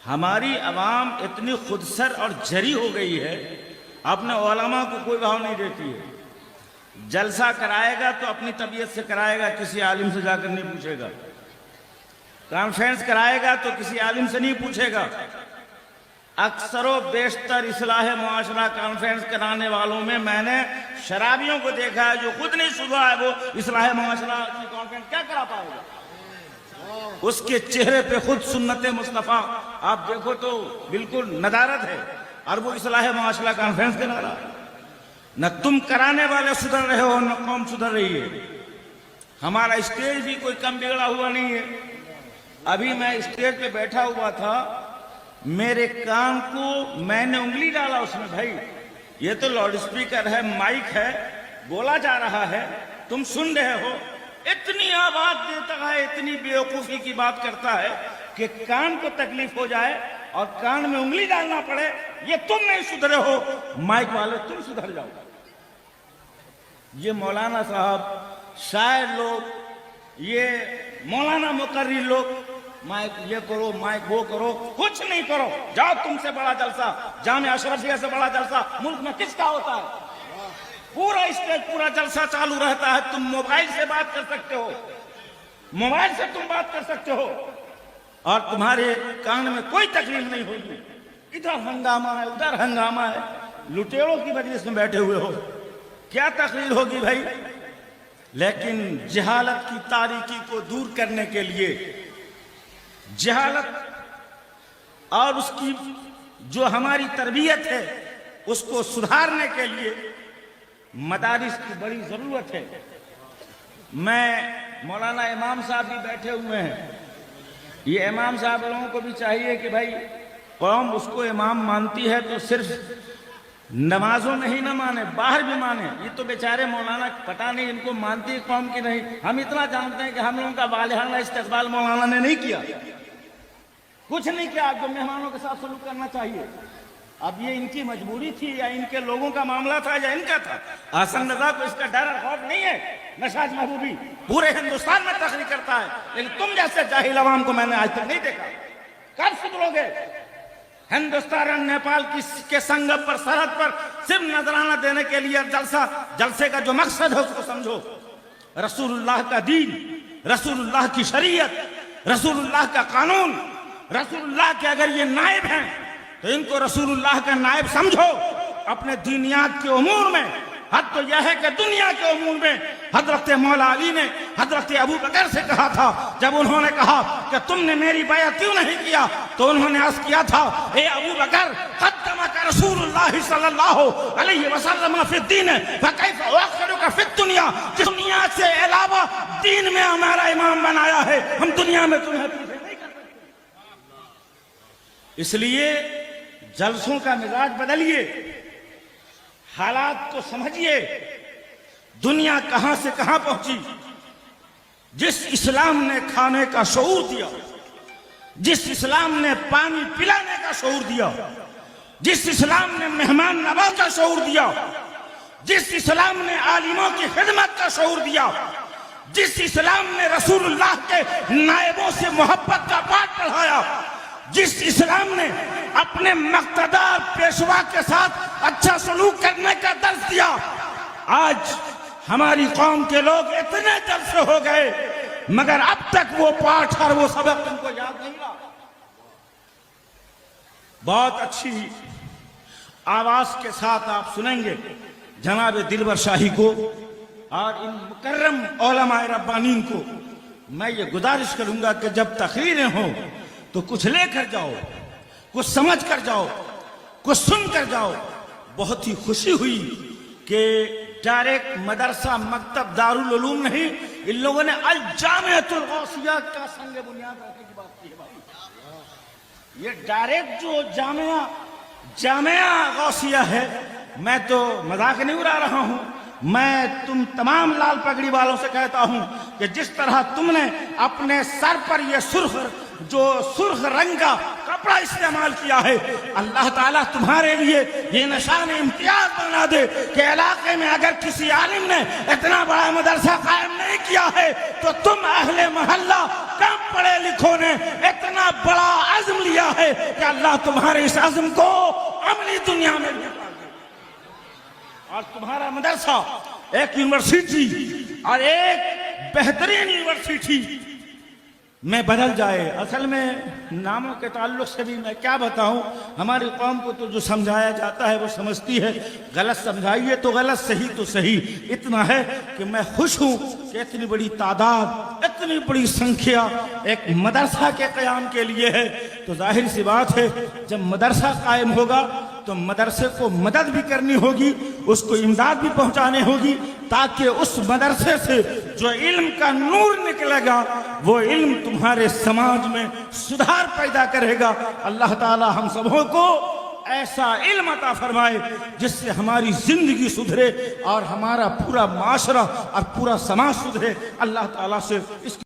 हमारी अवाम इतनी खुदसर और जरी हो गई है, अपने उलमा को कोई भाव नहीं देती है। जलसा कराएगा तो अपनी तबीयत से कराएगा, किसी आलिम से जाकर नहीं पूछेगा। कॉन्फ्रेंस कराएगा तो किसी आलिम से नहीं पूछेगा। अक्सरो बेशतर इस्लाह मुआशरा कॉन्फ्रेंस कराने वालों में मैंने शराबियों को देखा है, जो खुद नहीं सुधा है, वो इस्लाह मुआशरा की कॉन्फ्रेंस क्या करा पाएगा? उसके चेहरे पे खुद सुन्नत मुस्तफ़ा आप देखो तो बिल्कुल नदारत है, और वो इस्लाह मुआशरा कॉन्फ्रेंस करा रहा है। न तुम कराने वाले सुधर रहे हो, न कौम सुधर रही है। हमारा स्टेज भी कोई कम बिगड़ा हुआ नहीं है। अभी मैं स्टेज पे बैठा हुआ था, मेरे कान को मैंने उंगली डाला उसमें, भाई ये तो लाउड स्पीकर है, माइक है, बोला जा रहा है, तुम सुन रहे हो। इतनी आवाज देता है, इतनी बेवकूफी की बात करता है कि कान को तकलीफ हो जाए और कान में उंगली डालना पड़े। ये तुम नहीं सुधरे हो, माइक वाले तुम सुधर जाओ। ये मौलाना साहब, शायर लोग, ये मौलाना मुकर्री लोग, माइक ये करो, माइक वो करो, कुछ नहीं करो। जाओ, तुमसे बड़ा जलसा, जामे अशरफिया से बड़ा जलसा मुल्क में किसका होता है? पूरा स्टेज, पूरा जलसा चालू रहता है। तुम मोबाइल से बात कर सकते हो, मोबाइल से तुम बात कर सकते हो, और तुम्हारे कान में कोई तकलीफ नहीं होगी। इधर हंगामा है, उधर हंगामा है, लुटेरों की वजह में बैठे हुए हो, क्या तकलीफ होगी भाई? लेकिन जहालत की तारीकी को दूर करने के लिए, जहालत और उसकी जो हमारी तरबियत है उसको सुधारने के लिए मदारिस की बड़ी जरूरत है। मैं मौलाना इमाम साहब भी बैठे हुए हैं। ये इमाम साहब लोगों को भी चाहिए कि भाई कौम उसको इमाम मानती है तो सिर्फ नमाजों में ही ना माने, बाहर भी माने। ये तो बेचारे मौलाना पता नहीं इनको मानती है कौम की नहीं। हम इतना जानते हैं कि हम लोगों का वालिहाना इस्तकबाल मौलाना ने नहीं किया, कुछ नहीं किया। जो मेहमानों के साथ सलूक करना चाहिए, अब ये इनकी मजबूरी थी या इनके लोगों का मामला था या इनका था? हसन रजा को इसका डर और खौफ नहीं है। नशाज महबूबी पूरे हिंदुस्तान में तकरीर करता है, लेकिन तुम जैसे जाहिल अवाम को मैंने आज तक नहीं देखा। कब सुधरोगे? हिंदुस्तान और नेपाल के संगम पर, सरहद पर सिर्फ नजराना देने के लिए जलसा, जलसे का जो मकसद है उसको समझो। रसूलुल्लाह का दीन, रसूलुल्लाह की शरीयत, रसूलुल्लाह का कानून, रसूलुल्लाह के अगर ये नायब हैं तो इनको रसूलुल्लाह का नायब समझो अपने दीनियात के उमूर में। हद तो यह है कि दुनिया के उमूर में हजरत मौला अली ने हजरत अबू बकर से कहा था, जब उन्होंने कहा कि तुमने मेरी बैअत क्यों नहीं किया, तो उन्होंने अर्ज किया था, ए अबू बकर, क़द्दमक रसूलुल्लाह सल्लल्लाहु अलैहि वसल्लम फी दीन फकैफ अखरुका फी दुनिया। दुनिया से अलावा दीन में हमारा इमाम बनाया है, हम दुनिया में तुम्हें पीछे नहीं कर सकते। इसलिए जलसों का मिजाज बदलिए, हालात को समझिए। दुनिया कहां से कहां पहुंची। जिस इस्लाम ने खाने का शऊर दिया, जिस इस्लाम ने पानी पिलाने का शऊर दिया, जिस इस्लाम ने मेहमान नवाज का शऊर दिया, जिस इस्लाम ने आलिमों की खिदमत का शऊर दिया, जिस इस्लाम ने रसूलुल्लाह के नायबों से मोहब्बत का पाठ पढ़ाया, जिस इस्लाम ने अपने मक्तदार पेशवा के साथ अच्छा सलूक करने का दर्ज दिया, आज हमारी कौम के लोग इतने जलसे हो गए मगर अब तक वो पाठ और वो सबक उनको याद नहीं रहा। बहुत अच्छी आवाज के साथ आप सुनेंगे जनाब दिलबर शाही को और इन मुकर्रम उलमाए रब्बानीन को। मैं ये गुजारिश करूंगा कि जब तकरीरें हों तो कुछ लेकर जाओ, कुछ समझ कर जाओ, कुछ सुन कर जाओ। बहुत ही खुशी हुई कि डायरेक्ट मदरसा मकतब दारुल उलूम नहीं, इन लोगों ने अल जामिअतुल गौसिया का संग बुनियाद रखने की बात की है भाई। ये डायरेक्ट जो जामिया गौसिया है, मैं तो मजाक नहीं उड़ा रहा हूं। मैं तुम तमाम लाल पगड़ी वालों से कहता हूं कि जिस तरह तुमने अपने सर पर यह सुर्ख रंग का कपड़ा इस्तेमाल किया है, अल्लाह ताला तुम्हारे लिए ये निशान इम्तियाज बना दे कि इलाके में अगर किसी आलिम ने इतना बड़ा मदरसा कायम नहीं किया है तो तुम अहले मोहल्ला कम पढ़े लिखों ने इतना बड़ा अज़्म लिया है कि अल्लाह तुम्हारे इस अज़्म को अमली दुनिया में भी डाल दे। और तुम्हारा मदरसा एक यूनिवर्सिटी और एक बेहतरीन यूनिवर्सिटी में बदल जाए। असल में नामों के ताल्लुक से भी मैं क्या बताऊं, हमारी कौम को तो जो समझाया जाता है वो समझती है, गलत समझाइए तो गलत, सही तो सही। इतना है कि मैं खुश हूं कि इतनी बड़ी तादाद, इतनी बड़ी संख्या एक मदरसा के क़याम के लिए है। तो जाहिर सी बात है जब मदरसा कायम होगा तो मदरसे को मदद भी करनी होगी, उसको इमदाद भी पहुंचाने होगी, ताकि उस मदरसे से जो इल्म का नूर निकलेगा वो इल्म तुम्हारे समाज में सुधार पैदा करेगा। अल्लाह ताला हम सबों को ऐसा इल्म अता फरमाए जिससे हमारी जिंदगी सुधरे और हमारा पूरा माशरा और पूरा समाज सुधरे। अल्लाह ताला से इस